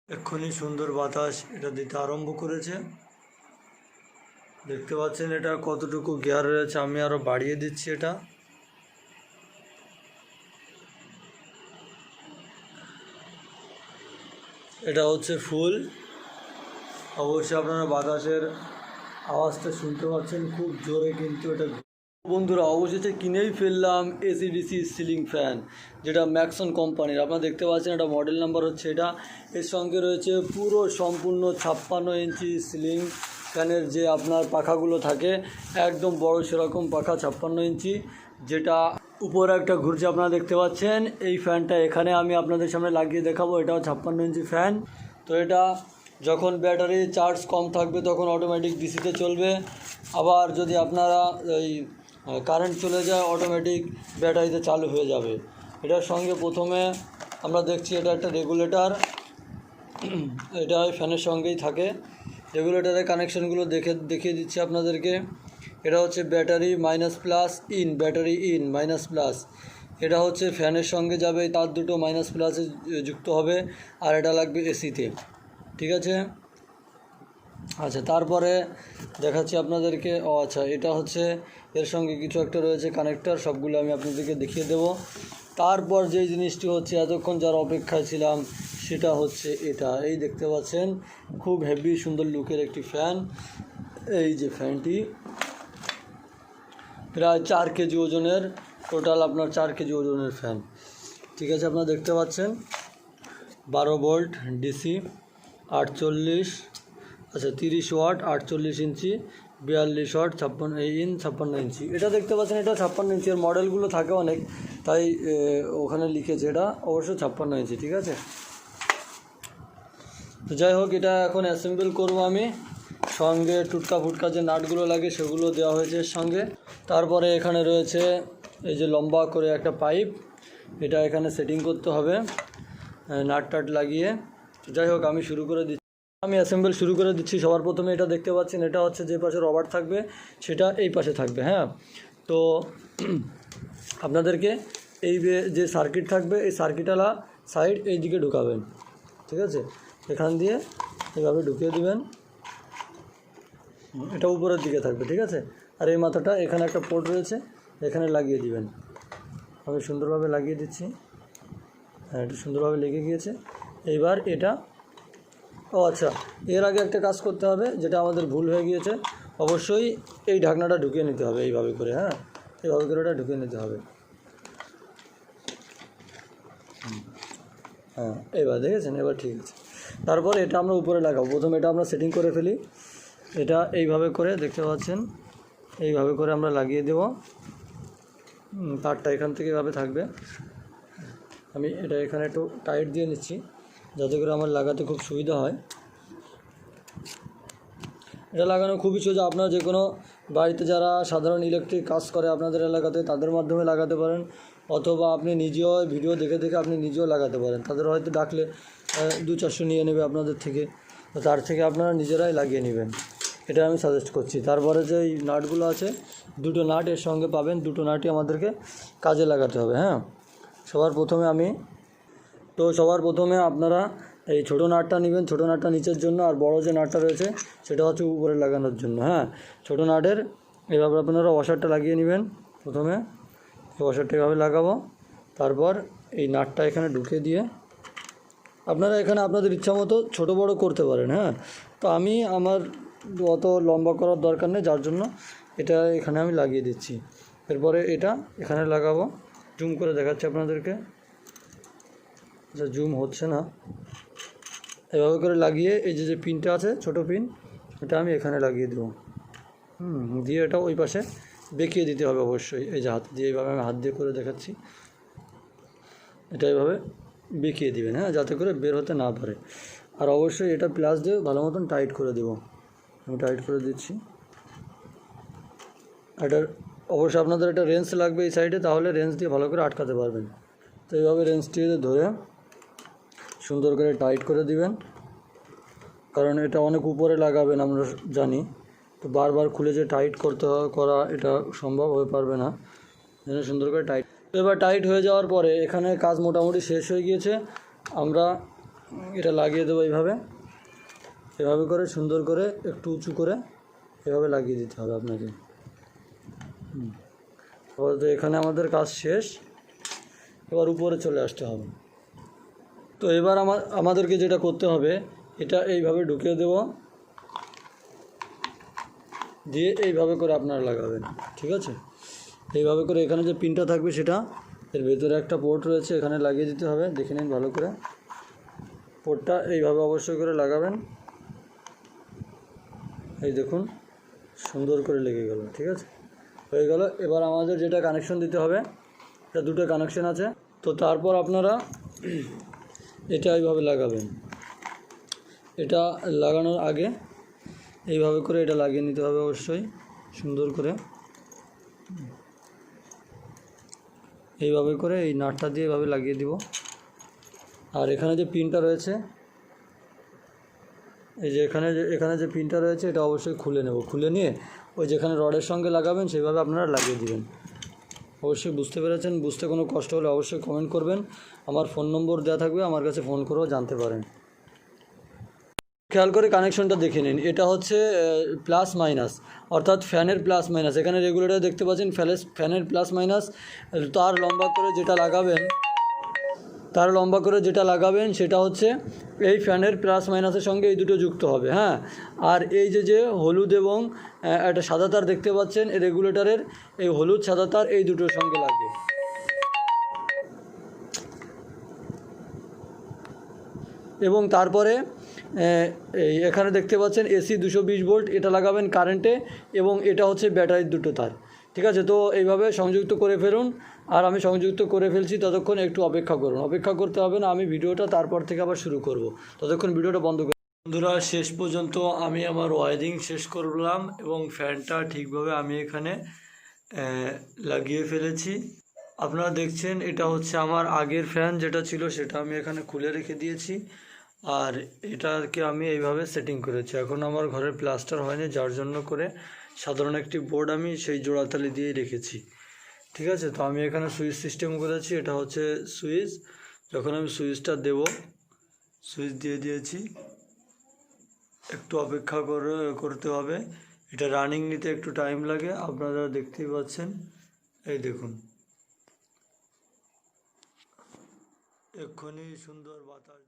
এক্ষুনি সুন্দর বাতাস এটা দিতে আরম্ভ করেছে। দেখতে পাচ্ছেন এটা কতটুকু গিয়ার রয়েছে, আমি আরো বাড়িয়ে দিচ্ছি। এটা হচ্ছে ফুল। অবশ্যই আপনারা বাতাসের আওয়াজটা শুনতে পাচ্ছেন খুব জোরে, কিন্তু এটা বন্ধুরা অবশেষে কিনেই ফেললাম এসিডিসি সিলিং ফ্যান, যেটা ম্যাক্সন কোম্পানির। আপনারা দেখতে পাচ্ছেন এটা মডেল নাম্বার হচ্ছে এটা। এর সঙ্গে রয়েছে পুরো সম্পূর্ণ 56 ইঞ্চি সিলিং ফ্যানের যে আপনার পাখাগুলো থাকে, একদম বড় সেরকম পাখা 56 ইঞ্চি, যেটা উপরে একটা ঘুরছে আপনারা দেখতে পাচ্ছেন। এই ফ্যানটা এখানে আমি আপনাদের সামনে লাগিয়ে দেখাবো। এটাও 56 ইঞ্চি ফ্যান। তো এটা যখন ব্যাটারি চার্জ কম থাকবে তখন অটোমেটিক ডিসিতে চলবে, আবার যদি আপনারা এই কারেন্ট চলে যায় অটোমেটিক ব্যাটারিতে চালু হয়ে যাবে। এটার সঙ্গে প্রথমে আমরা দেখছি এটা একটা রেগুলেটর, এটা ওই ফ্যানের সঙ্গেই থাকে। রেগুলেটরের কানেকশনগুলো দেখিয়ে দিচ্ছি আপনাদেরকে। এটা হচ্ছে battery minus plus in, battery in minus plus. এটা হচ্ছে ফ্যানের সঙ্গে যাবে, তার দুটো মাইনাস প্লাসে যুক্ত হবে, আর এটা লাগবে এসিতে। ঠিক আছে, আচ্ছা তারপরে দেখাচ্ছি আপনাদেরকে। আচ্ছা এটা হচ্ছে এর সঙ্গে কিছু একটা রয়েছে কানেক্টর, সবগুলো আমি আপনাদেরকে দেখিয়ে দেব। তারপর যেই জিনিসটি হচ্ছে এতক্ষণ যার অপেক্ষায় ছিলাম সেটা হচ্ছে এটা। এই দেখতে পাচ্ছেন খুব হেভি সুন্দর লুকের একটি ফ্যান। এই যে ফ্যানটি প্রায় 4 কেজি ওজনের, টোটাল আপনার 4 কেজি ওজনের ফ্যান। ঠিক আছে, আপনারা দেখতে পাচ্ছেন 12 ভোল্ট ডিসি, 48 30 ওয়াট, 48 ইঞ্চি, 42 ওয়াট, 56 ইঞ্চি। এটা দেখতে পাচ্ছেন এটা 56 ইঞ্চি। এর মডেলগুলো থাকে অনেক, তাই ওখানে লিখেছে এটা অবশ্য 56 ইঞ্চি। ঠিক আছে, তো যাই হোক এটা এখন অ্যাসেম্বল করব আমি। সঙ্গে টুটকা ফুটকা যে নাটগুলো লাগে সেগুলো দেওয়া হয়েছে এর সঙ্গে। তারপরে এখানে রয়েছে এই যে লম্বা করে একটা পাইপ, এটা এখানে সেটিং করতে হবে নাট টাট লাগিয়ে। যাই হোক আমি অ্যাসেম্বল শুরু করে দিচ্ছি। সবার প্রথমে এটা দেখতে পাচ্ছেন, এটা হচ্ছে যে পাশে রবার থাকবে সেটা এই পাশে থাকবে। হ্যাঁ, তো আপনাদেরকে এই যে সার্কিট থাকবে এই সার্কিটওয়ালা সাইড এই দিকে ঢুকাবেন। ঠিক আছে, এখান দিয়ে এভাবে ঢুকিয়ে দিবেন, এটা উপরের দিকে থাকবে। ঠিক আছে, আর এই মাথাটা এখানে একটা পোর্ট রয়েছে, এখানে লাগিয়ে দিবেন। আমি সুন্দরভাবে লাগিয়ে দিচ্ছি। হ্যাঁ, এটা সুন্দরভাবে লেগে গিয়েছে। এইবার এটা আচ্ছা, এর আগে একটা কাজ করতে হবে, যেটা আমাদের ভুল হয়ে গিয়েছে। অবশ্যই এই ঢাকনাটা ঢুকিয়ে নিতে হবে এইভাবে করে। হ্যাঁ, এইভাবে করে এটা ঢুকিয়ে নিতে হবে। হ্যাঁ, এবার দেখেছেন, এবার ঠিক আছে। তারপর এটা আমরা উপরে লাগাবো। প্রথমে এটা আমরা সেটিং করে ফেলি। এটা এইভাবে করে দেখতে পাচ্ছেন, এইভাবে করে আমরা লাগিয়ে দেব। তারটা এখান থেকে এভাবে থাকবে। আমি এটা এখানে একটু টাইট দিয়ে নিচ্ছি যাতে করে আমার লাগাতে খুব সুবিধা হয়। এটা লাগানো খুবই সোজা। আপনারা যে কোনো বাড়িতে যারা সাধারণ ইলেকট্রিক কাজ করে আপনাদের এলাকাতে, তাদের মাধ্যমে লাগাতে পারেন, অথবা আপনি নিজেও ভিডিও দেখে দেখে আপনি নিজেও লাগাতে পারেন। তাদের হয়তো ডাকলে 200-400 নিয়ে নেবে আপনাদের থেকে, তো তার থেকে আপনারা নিজেরাই লাগিয়ে নেবেন, এটা আমি সাজেস্ট করছি। তারপরে যে এই নাটগুলো আছে, দুটো নাট এর সঙ্গে পাবেন, দুটো নাটই আমাদেরকে কাজে লাগাতে হবে। হ্যাঁ, সবার প্রথমে আপনারা এই ছোটো নাটটা নেবেন, ছোটো নাটটা নিচের জন্য, আর বড় যে নাটটা রয়েছে সেটা হচ্ছে উপরে লাগানোর জন্য। হ্যাঁ, ছোটো নাটের এভাবে আপনারা ওয়াশারটা লাগিয়ে নেবেন। প্রথমে ওয়াশারটা এভাবে লাগাবো, তারপর এই নাটটা এখানে ঢুকে দিয়ে আপনারা এখানে আপনাদের ইচ্ছা মতো ছোটো বড়ো করতে পারেন। হ্যাঁ, তো আমি আমার অত লম্বা করার দরকার নেই, যার জন্য এটা এখানে আমি লাগিয়ে দিচ্ছি। এরপরে এটা এখানে লাগাবো। জুম করে দেখাচ্ছি আপনাদেরকে। জুম হচ্ছে না। এভাবে করে লাগিয়ে এই যে পিনটা আছে, ছোটো পিন, এটা আমি এখানে লাগিয়ে দেবো। দিয়ে এটা ওই পাশে বেঁকিয়ে দিতে হবে অবশ্যই। এই যে হাত দিয়ে এইভাবে আমি হাত দিয়ে করে দেখাচ্ছি, এটা এইভাবে বেঁকিয়ে দিবেন। হ্যাঁ, যাতে করে বের হতে না পারে। আর অবশ্যই এটা প্লাস দিয়ে ভালো মতন টাইট করে দেবো। আমি টাইট করে দিচ্ছি। এটার অবশ্যই আপনাদের একটা রেঞ্জ লাগবে এই সাইডে, তাহলে রেঞ্জ দিয়ে ভালো করে আটকাতে পারবেন। তো এইভাবে রেঞ্জটি ধরে সুন্দর করে টাইট করে দিবেন, কারণ এটা অনেক উপরে লাগাবেন আমরা জানি, তো বারবার খুলে যে টাইট করা এটা সম্ভব হয়ে পারবে না, যেন সুন্দর করে টাইট। তো এবার টাইট হয়ে যাওয়ার পরে এখানে কাজ মোটামুটি শেষ হয়ে গিয়েছে। আমরা এটা লাগিয়ে দেবো এইভাবে, এভাবে করে সুন্দর করে একটু উঁচু করে এভাবে লাগিয়ে দিতে হবে আপনাকে। তো এখানে আমাদের কাজ শেষ, এবার উপরে চলে আসতে হবে। তো এবার আমাদেরকে যেটা করতে হবে, এটা এইভাবে ঢুকিয়ে দেব, দিয়ে এইভাবে করে আপনারা লাগাবেন, ঠিক আছে। এইভাবে করে এখানে যে পিনটা থাকবে সেটা এর ভেতরে একটা পোর্ট রয়েছে, এখানে লাগিয়ে দিতে হবে। দেখে নিন ভালো করে, পোর্টটা এইভাবে অবশ্যই করে লাগাবেন। এই দেখুন সুন্দর করে লেগে গেল, ঠিক আছে, হয়ে গেল। এবার আমাদের যেটা কানেকশন দিতে হবে, এটা দুটো কানেকশন আছে। তো তারপর আপনারা এটা এইভাবে লাগাবেন। এটা লাগানোর আগে এইভাবে করে এটা লাগিয়ে নিতে হবে অবশ্যই সুন্দর করে। এইভাবে করে এই নাটটা দিয়ে এভাবে লাগিয়ে দিব। আর এখানে যে পিনটা রয়েছে, এই যে এখানে যে পিনটা রয়েছে, এটা অবশ্যই খুলে নেব। খুলে নিয়ে ওই যেখানে রডের সঙ্গে লাগাবেন সেইভাবে আপনারা লাগিয়ে দিবেন। অবশ্যই বুঝতে পেরেছেন। বুঝতে কোনো কষ্ট হলে অবশ্যই কমেন্ট করবেন। আমার ফোন নম্বর দেওয়া থাকবে, আমার কাছে ফোন করেও জানতে পারেন। খেয়াল করে কানেকশনটা দেখে নিন। এটা হচ্ছে প্লাস মাইনাস, অর্থাৎ ফ্যানের প্লাস মাইনাস। এখানে রেগুলেটর দেখতে পাচ্ছেন, ফ্যানের প্লাস মাইনাস। তার লম্বা করে যেটা লাগাবেন সেটা হচ্ছে এই ফ্যানের প্লাস মাইনাসের সঙ্গে এই দুটো যুক্ত হবে, হ্যাঁ। আর এই যে হলুদ এবং একটা সাদা তার দেখতে পাচ্ছেন, এই রেগুলেটরের এই হলুদ সাদা তার এই দুটোর সঙ্গে লাগবে। এবং তারপরে এখানে দেখতে পাচ্ছেন এসি 220 ভোল্ট, এটা লাগাবেন কারেন্টে, এবং এটা হচ্ছে ব্যাটারির দুটো তার, ঠিক আছে। তো এইভাবে সংযুক্ত করে ফেলুন। আর আমি সংযুক্ত করে ফেলছি, ততক্ষণ একটু অপেক্ষা করুন। অপেক্ষা করতে হবে না, আমি ভিডিওটা তারপর থেকে আবার শুরু করব, ততক্ষণ ভিডিওটা বন্ধ করে। বন্ধুরা, শেষ পর্যন্ত আমি আমার ওয়ারিং শেষ করলাম এবং ফ্যানটা ঠিকভাবে আমি এখানে লাগিয়ে ফেলেছি। আপনারা দেখছেন, এটা হচ্ছে আমার আগের ফ্যান যেটা ছিল, সেটা আমি এখানে খুলে রেখে দিয়েছি। আর এটাকে আমি এইভাবে সেটিং করেছি। এখন আমার ঘরের প্লাস্টার হয়নি, যার জন্য করে সাধারণ একটি বোর্ড আমি সেই জোড়াতালি দিয়েই রেখেছি, ঠিক আছে। তো আমি এখানে সুইচ সিস্টেম করেছি। এটা হচ্ছে সুইচ, যখন আমি সুইচটা দেব, সুইচ দিয়ে দিয়েছি। একটু অপেক্ষা করতে হবে, এটা রানিং নিতে একটু টাইম লাগে, আপনারা দেখতেই পাচ্ছেন। এই দেখুন, এক্ষুনি সুন্দর বাতাস।